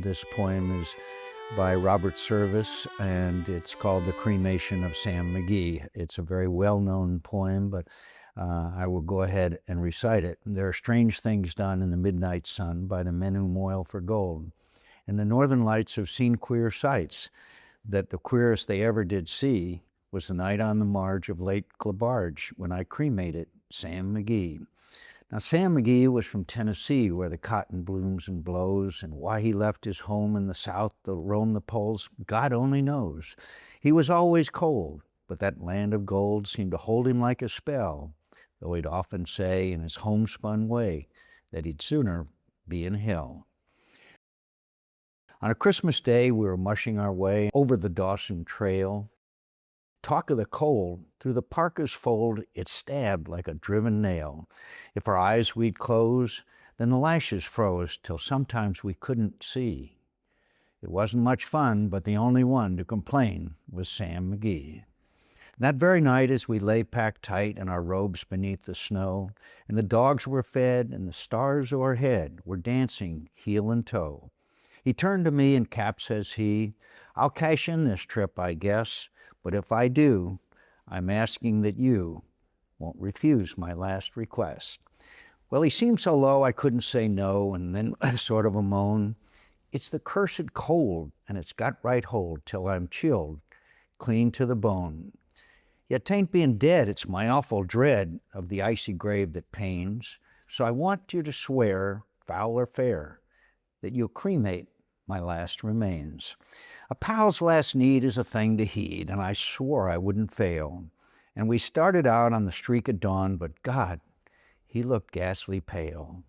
This poem is by Robert Service, and it's called The Cremation of Sam McGee. It's a very well-known poem, but I will go ahead and recite it. There are strange things done in the midnight sun by the men who moil for gold. And the northern lights have seen queer sights, that the queerest they ever did see was the night on the marge of Lake Labarge when I cremated Sam McGee. Now, Sam McGee was from Tennessee, where the cotton blooms and blows, and why he left his home in the South to roam the poles, God only knows. He was always cold, but that land of gold seemed to hold him like a spell, though he'd often say in his homespun way that he'd sooner be in hell. On a Christmas day, we were mushing our way over the Dawson Trail. Talk of the cold, through the parka's fold, it stabbed like a driven nail. If our eyes we'd close, then the lashes froze till sometimes we couldn't see. It wasn't much fun, but the only one to complain was Sam McGee. That very night, as we lay packed tight in our robes beneath the snow, and the dogs were fed and the stars o'erhead were dancing heel and toe, he turned to me and Cap, says he, "I'll cash in this trip, I guess. But if I do, I'm asking that you won't refuse my last request." Well, he seemed so low I couldn't say no, and then sort of a moan. "It's the cursed cold, and it's got right hold till I'm chilled, clean to the bone. Yet 'tain't being dead, it's my awful dread of the icy grave that pains. So I want you to swear, foul or fair, that you'll cremate my last remains." A pal's last need is a thing to heed, and I swore I wouldn't fail. And we started out on the streak of dawn, but God, he looked ghastly pale.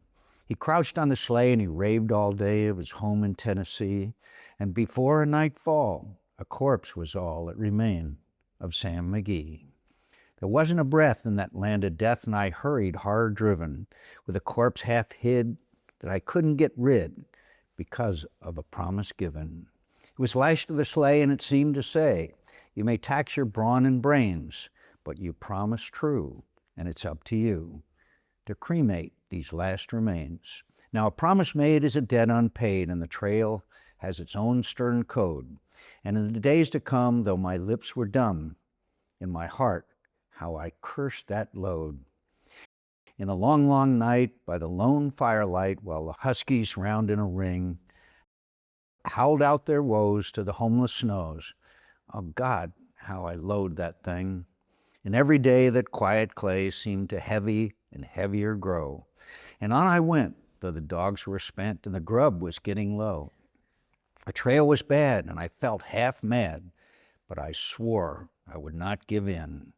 He crouched on the sleigh and he raved all day of his home in Tennessee, and before a nightfall, a corpse was all that remained of Sam McGee. There wasn't a breath in that land of death, and I hurried hard driven, with a corpse half hid that I couldn't get rid because of a promise given. It was lashed to the sleigh, and it seemed to say, "You may tax your brawn and brains, but you promised true, and it's up to you to cremate these last remains." Now, a promise made is a debt unpaid, and the trail has its own stern code. And in the days to come, though my lips were dumb, in my heart, how I cursed that load. In the long, long night, by the lone firelight, while the huskies round in a ring howled out their woes to the homeless snows, oh God, how I loathed that thing. And every day that quiet clay seemed to heavy and heavier grow. And on I went, though the dogs were spent and the grub was getting low. The trail was bad, and I felt half mad, but I swore I would not give in.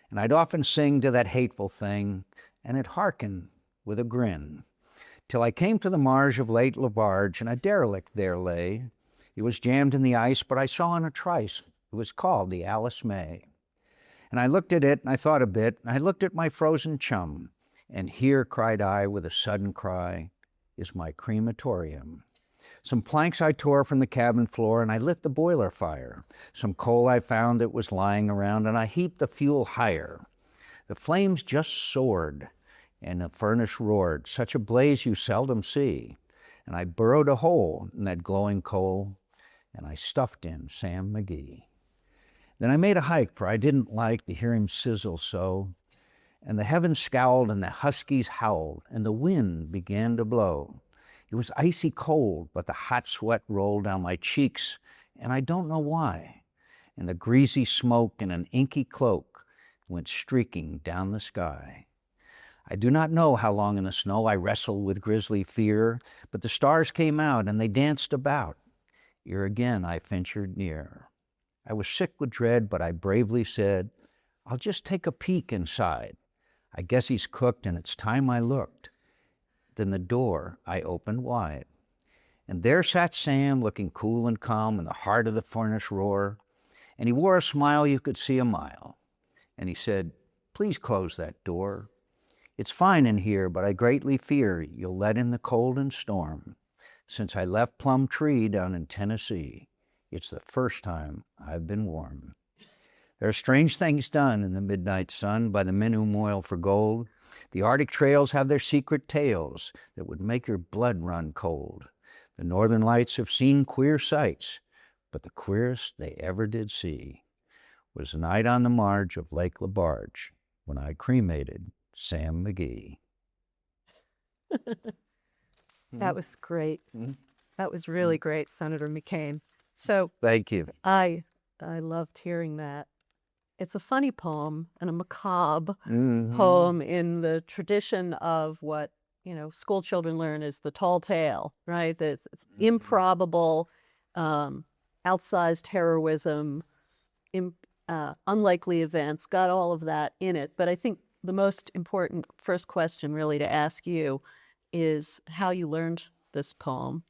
And I'd often sing to that hateful thing, and it hearkened with a grin, till I came to the marge of Lake Labarge, and a derelict there lay. It was jammed in the ice, but I saw in a trice it was called the Alice May. And I looked at it, and I thought a bit, and I looked at my frozen chum, and here, cried I with a sudden cry, is my crematorium. Some planks I tore from the cabin floor, and I lit the boiler fire. Some coal I found that was lying around, and I heaped the fuel higher. The flames just soared, and the furnace roared, such a blaze you seldom see. And I burrowed a hole in that glowing coal, and I stuffed in Sam McGee. Then I made a hike, for I didn't like to hear him sizzle so. And the heavens scowled, and the huskies howled, and the wind began to blow. It was icy cold, but the hot sweat rolled down my cheeks, and I don't know why. And the greasy smoke in an inky cloak went streaking down the sky. I do not know how long in the snow I wrestled with grisly fear, but the stars came out and they danced about, ere again I ventured near. I was sick with dread, but I bravely said, "I'll just take a peek inside. I guess he's cooked, and it's time I looked." Then the door I opened wide, and there sat Sam, looking cool and calm in the heart of the furnace roar, and he wore a smile you could see a mile. And he said, "Please close that door. It's fine in here, but I greatly fear you'll let in the cold and storm. Since I left Plum Tree down in Tennessee, it's the first time I've been warm." There are strange things done in the midnight sun by the men who moil for gold. The Arctic trails have their secret tales that would make your blood run cold. The Northern Lights have seen queer sights, but the queerest they ever did see was the night on the marge of Lake LaBarge when I cremated Sam McGee. That was great. That was really great, Senator McCain. So Thank you. I loved hearing that. It's a funny poem and a macabre poem in the tradition of what, you know, school children learn is the tall tale, right? It's improbable, outsized heroism, unlikely events, got all of that in it. But I think the most important first question really to ask you is how you learned this poem.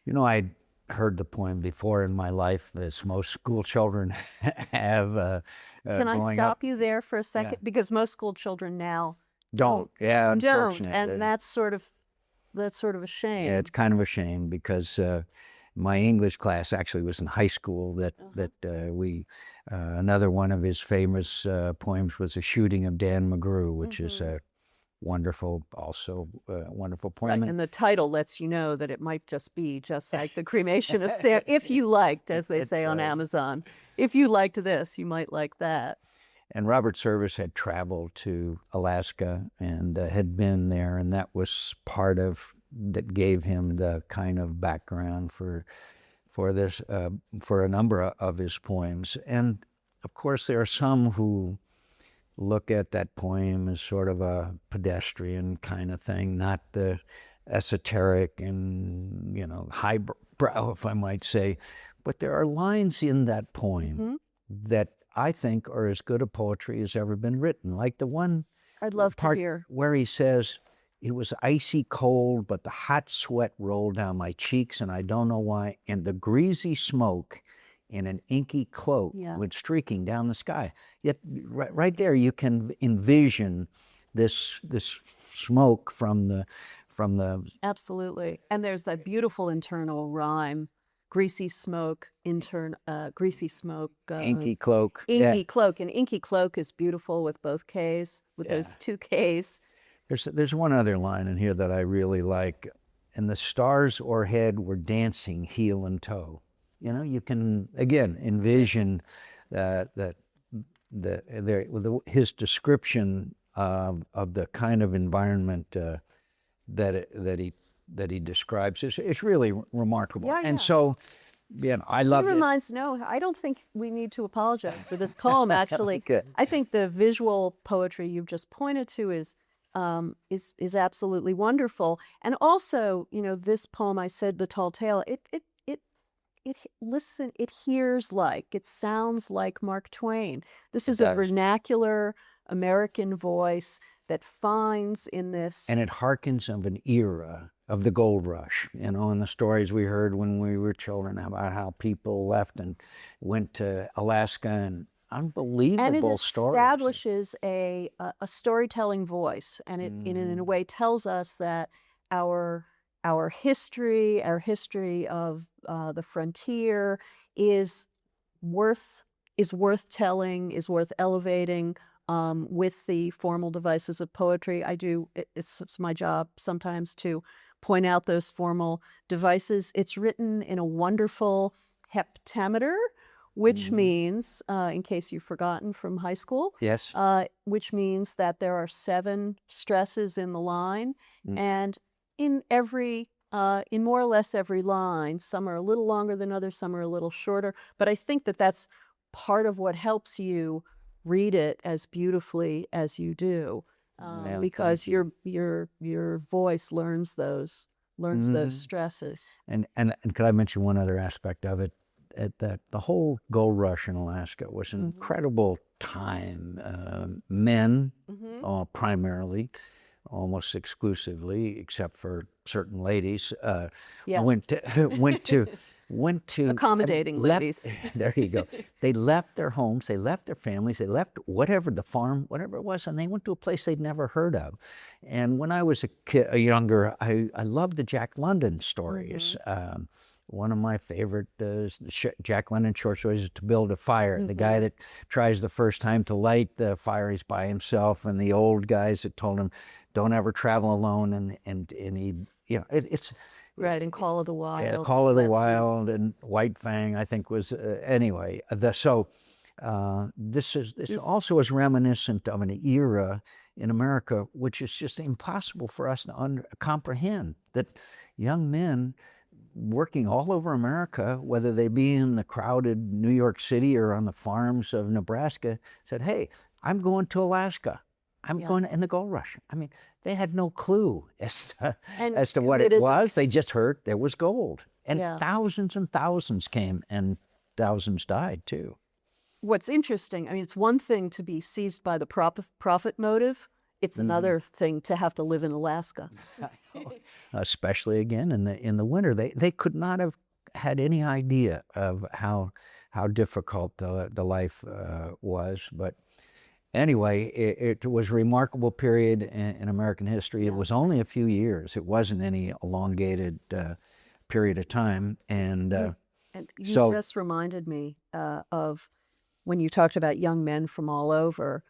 You know, I'd heard the poem before in my life, as most school children have. Can I stop up. you there for a second? Yeah. Because most school children now Don't. Yeah, don't, unfortunately. and that's sort of a shame. Yeah, it's kind of a shame because my English class actually was in high school. Another one of his famous poems was "A Shooting of Dan McGrew," which is a wonderful poem. Right. And the title lets you know that it might just be just like the cremation of Sam. If you liked, as they say on Amazon, if you liked this, you might like that. And Robert Service had traveled to Alaska and had been there, and that was part of that gave him the kind of background for this for a number of his poems. And of course, there are some who look at that poem as sort of a pedestrian kind of thing, not the esoteric and, you know, highbrow, if I might say. But there are lines in that poem that I think are as good a poetry as ever been written. Like the one I'd love to part hear. where he says, "It was icy cold, but the hot sweat rolled down my cheeks, and I don't know why, and the greasy smoke in an inky cloak went streaking down the sky." Yet right there you can envision this smoke from the Absolutely. And there's that beautiful internal rhyme, greasy smoke, greasy smoke. inky cloak. Inky cloak. And inky cloak is beautiful with both Ks, with those two Ks. There's one other line in here that I really like. "And the stars o'erhead were dancing heel and toe." You know, you can again envision his description of the kind of environment that he describes is really remarkable. And so, I love it. I don't think we need to apologize for this poem. Actually, I think the visual poetry you've just pointed to is absolutely wonderful. And also, you know, this poem, I said, "The Tall Tale," it hears like, it sounds like Mark Twain. This is a vernacular American voice that finds in this. And it harkens of an era of the gold rush, you know, and the stories we heard when we were children about how people left and went to Alaska, and unbelievable stories. And it establishes a storytelling voice, and it in a way tells us that our history of the frontier is worth telling, is worth elevating with the formal devices of poetry. It's my job sometimes to point out those formal devices. It's written in a wonderful heptameter, which means, in case you've forgotten from high school, which means that there are 7 stresses in the line, and in more or less every line, some are a little longer than others, some are a little shorter. But I think that that's part of what helps you read it as beautifully as you do, because your voice learns those stresses. And could I mention one other aspect of it? That the whole gold rush in Alaska was an incredible time. Men, primarily, almost exclusively, except for certain ladies, went to accommodating ladies. There you go. They left their homes, they left their families, they left whatever, the farm, whatever it was, and they went to a place they'd never heard of. And when I was younger, I loved the Jack London stories. One of my favorite Jack London short stories is "To Build a Fire." The guy that tries the first time to light the fire, he's by himself, and the old guys that told him, "Don't ever travel alone," and he, you know, it's Right, and Call of the Wild. Yeah, Call of the That's right. Wild and White Fang, I think was anyway. This also is reminiscent of an era in America which is just impossible for us to comprehend. That young men working all over America, whether they be in the crowded New York City or on the farms of Nebraska, said, "Hey, I'm going to Alaska. I'm going in the gold rush." I mean, they had no clue as to what it was. They just heard there was gold. And thousands came, and thousands died too. What's interesting, I mean, it's one thing to be seized by the profit motive. It's another thing to have to live in Alaska. Especially again in the winter. They could not have had any idea of how difficult the life was. But anyway, it was a remarkable period in American history. It was only a few years. It wasn't any elongated period of time. And you so, just reminded me of when you talked about young men from all over.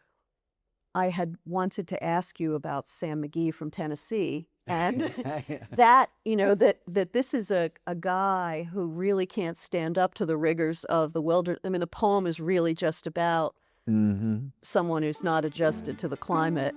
I had wanted to ask you about Sam McGee from Tennessee, and that, that this is a guy who really can't stand up to the rigors of the wilderness. I mean, the poem is really just about someone who's not adjusted to the climate.